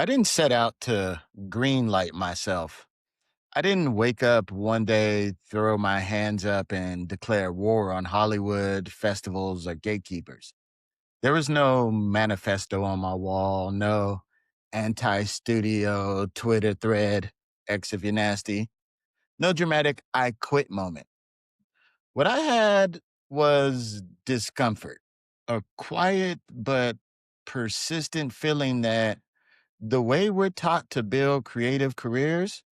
I didn't set out to greenlight myself. I didn't wake up one day, throw my hands up, and declare war on Hollywood, festivals, or gatekeepers. There was no manifesto on my wall, no anti studio Twitter thread, X if you're nasty, no dramatic I quit moment. What I had was discomfort, a quiet but persistent feeling that the way we're taught to build creative careers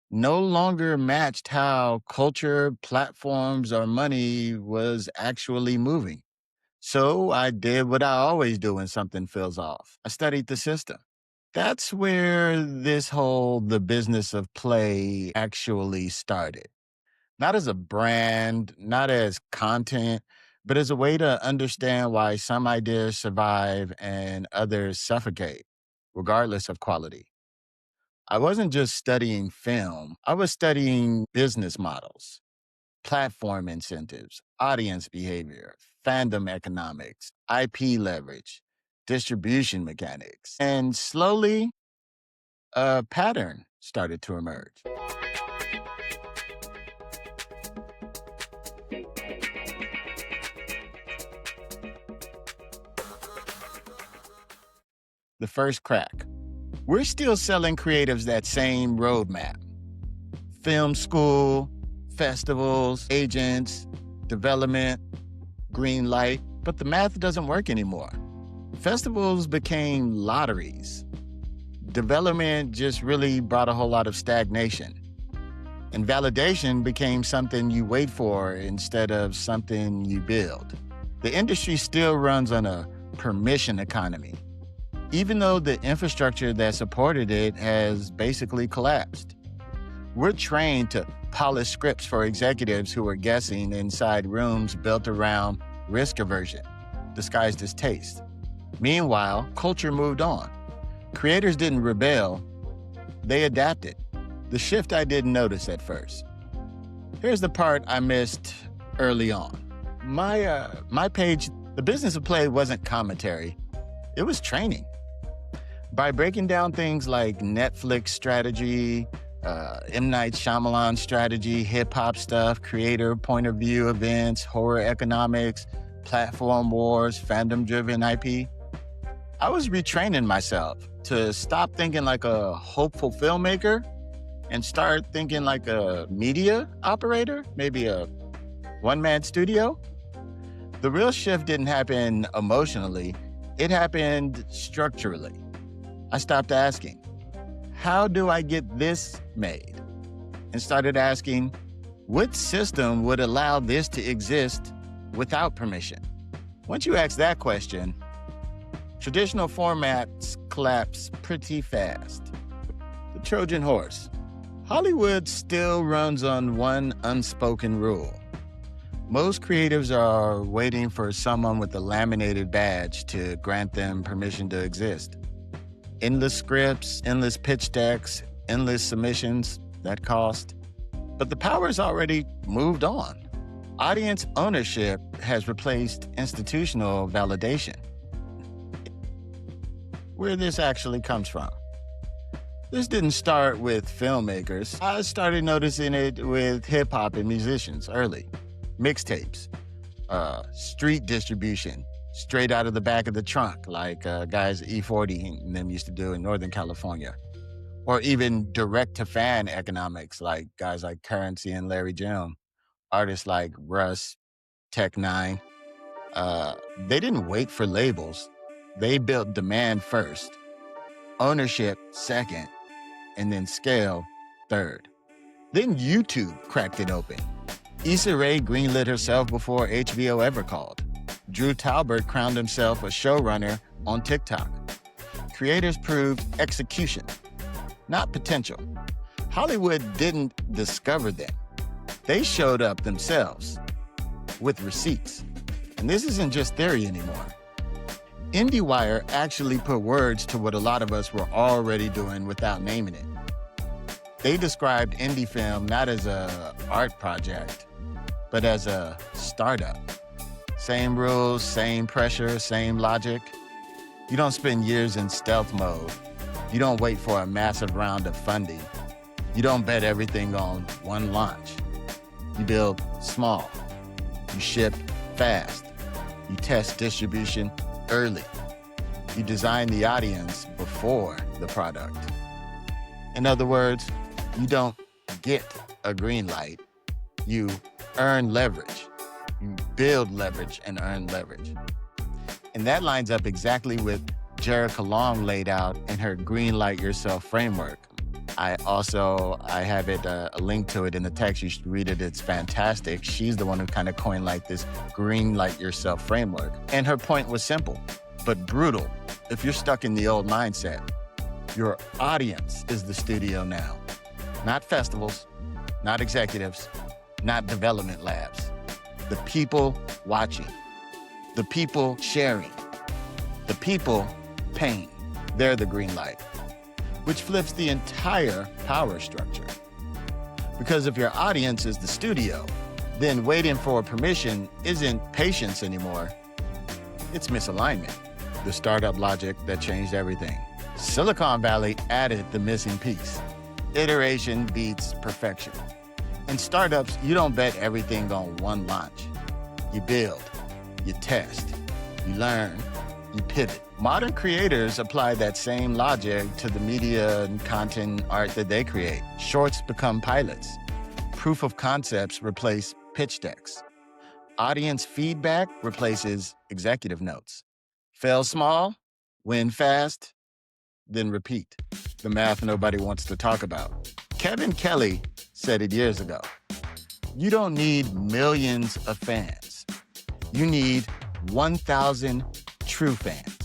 no longer matched how culture, platforms, or money was actually moving. So I did what I always do when something feels off. I studied the system. That's where this whole the business of play actually started. Not as a brand, not as content, but as a way to understand why some ideas survive and others suffocate, regardless of quality. I wasn't just studying film, I was studying business models, platform incentives, audience behavior, fandom economics, IP leverage, distribution mechanics. And slowly, a pattern started to emerge. The first crack. We're still selling creatives that same roadmap: film school, festivals, agents, development, green light. But the math doesn't work anymore. Festivals became lotteries. Development just really brought a whole lot of stagnation. And validation became something you wait for instead of something you build. The industry still runs on a permission economy, even though the infrastructure that supported it has basically collapsed. We're trained to polish scripts for executives who are guessing inside rooms built around risk aversion, disguised as taste. Meanwhile, culture moved on. Creators didn't rebel, they adapted. The shift I didn't notice at first. Here's the part I missed early on. My page, The Business of Play, wasn't commentary, it was training. By breaking down things like Netflix strategy, M. Night Shyamalan strategy, hip hop stuff, creator point of view events, horror economics, platform wars, fandom driven IP, I was retraining myself to stop thinking like a hopeful filmmaker and start thinking like a media operator, maybe a one man studio. The real shift didn't happen emotionally, it happened structurally. I stopped asking, how do I get this made? And started asking, what system would allow this to exist without permission? Once you ask that question, traditional formats collapse pretty fast. The Trojan horse. Hollywood still runs on one unspoken rule. Most creatives are waiting for someone with a laminated badge to grant them permission to exist. Endless scripts, endless pitch decks, endless submissions that cost. But the power's already moved on. Audience ownership has replaced institutional validation. Where this actually comes from. This didn't start with filmmakers. I started noticing it with hip hop and musicians early. Mixtapes, street distribution, straight out of the back of the trunk, like guys E40 and them used to do in Northern California. Or even direct-to-fan economics, like guys like Currency and Larry June, artists like Russ, Tech Nine. They didn't wait for labels. They built demand first, ownership second, and then scale third. Then YouTube cracked it open. Issa Rae greenlit herself before HBO ever called. Drew Talbert crowned himself a showrunner on TikTok. Creators proved execution, not potential. Hollywood didn't discover them. They showed up themselves with receipts. And this isn't just theory anymore. IndieWire actually put words to what a lot of us were already doing without naming it. They described indie film not as an art project, but as a startup. Same rules, same pressure, same logic. You don't spend years in stealth mode. You don't wait for a massive round of funding. You don't bet everything on one launch. You build small. You ship fast. You test distribution early. You design the audience before the product. In other words, you don't get a green light. You earn leverage. You build leverage and earn leverage. And that lines up exactly with Jerica Long laid out in her Greenlight Yourself framework. I have a link to it in the text. You should read it. It's fantastic. She's the one who kind of coined like this Greenlight Yourself framework. And her point was simple, but brutal. If you're stuck in the old mindset, your audience is the studio now. Not festivals, not executives, not development labs. The people watching, the people sharing, the people paying. They're the green light, which flips the entire power structure. Because if your audience is the studio, then waiting for permission isn't patience anymore. It's misalignment, the startup logic that changed everything. Silicon Valley added the missing piece. Iteration beats perfection. In startups, you don't bet everything on one launch. You build, you test, you learn, you pivot. Modern creators apply that same logic to the media and content art that they create. Shorts become pilots. Proof of concepts replace pitch decks. Audience feedback replaces executive notes. Fail small, win fast, then repeat. The math nobody wants to talk about. Kevin Kelly said it years ago. You don't need millions of fans. You need 1,000 true fans.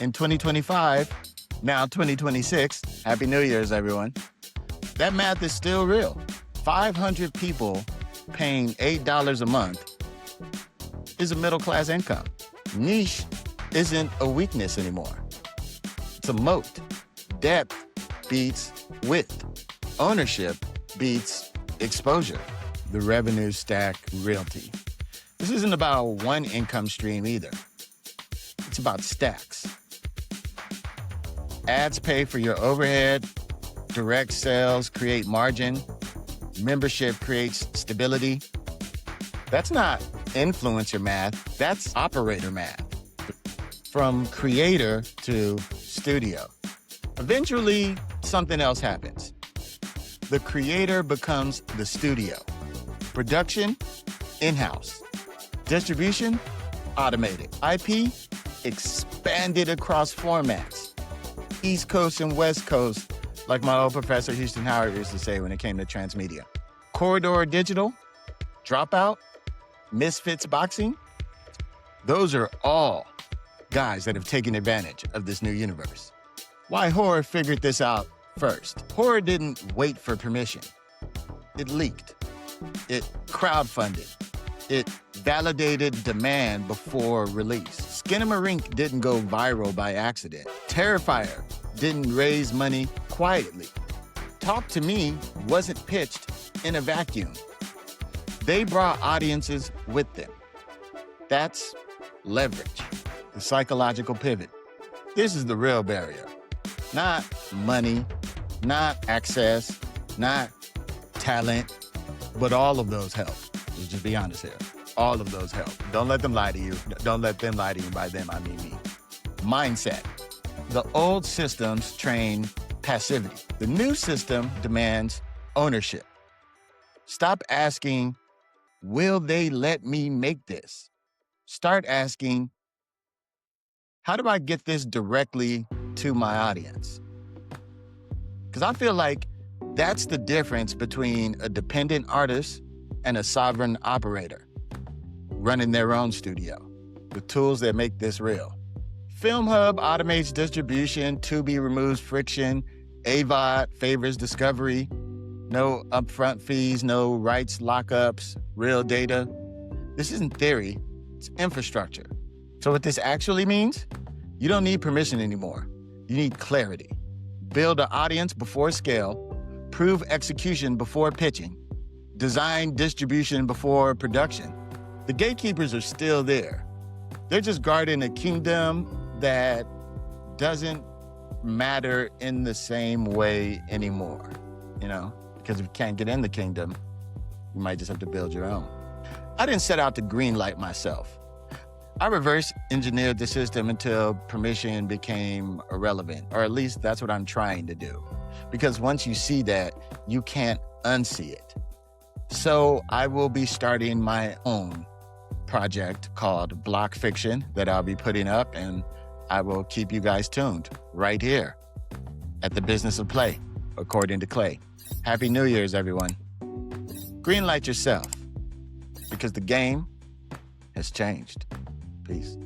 In 2025, now 2026, Happy New Year's, everyone. That math is still real. 500 people paying $8 a month is a middle-class income. Niche isn't a weakness anymore. It's a moat. Depth beats width. Ownership beats exposure. The revenue stack realty. This isn't about one income stream either. It's about stacks. Ads pay for your overhead. Direct sales create margin. Membership creates stability. That's not influencer math. That's operator math. From creator to studio. Eventually, something else happens. The creator becomes the studio. Production, in-house. Distribution, automated. IP, expanded across formats. East Coast and West Coast, like my old professor Houston Howard used to say when it came to transmedia. Corridor digital, dropout, misfits boxing. Those are all guys that have taken advantage of this new universe. Why horror figured this out first. Horror didn't wait for permission. It leaked. It crowdfunded. It validated demand before release. Skinamarink didn't go viral by accident. Terrifier didn't raise money quietly. Talk to Me wasn't pitched in a vacuum. They brought audiences with them. That's leverage, the psychological pivot. This is the real barrier. Not money, not access, not talent, but all of those help. Let's just be honest here. All of those help. Don't let them lie to you. Don't let them lie to you. By them, I mean me. Mindset. The old systems train passivity. The new system demands ownership. Stop asking, will they let me make this? Start asking, how do I get this directly to my audience? Because I feel like that's the difference between a dependent artist and a sovereign operator running their own studio. The tools that make this real. Film Hub automates distribution, Tubi removes friction, AVOD favors discovery, no upfront fees, no rights lockups, real data. This isn't theory, it's infrastructure. So what this actually means, you don't need permission anymore. You need clarity. Build an audience before scale, prove execution before pitching, design distribution before production. The gatekeepers are still there. They're just guarding a kingdom that doesn't don't matter in the same way anymore, because if you can't get in the kingdom, you might just have to build your own. I didn't set out to greenlight myself. I reverse engineered the system until permission became irrelevant, or at least that's what I'm trying to do. Because once you see that, you can't unsee it. So I will be starting my own project called Block Fiction that I'll be putting up, and I will keep you guys tuned right here at The Business of Play, according to Clay. Happy New Year's, everyone. Greenlight yourself, because the game has changed. Peace.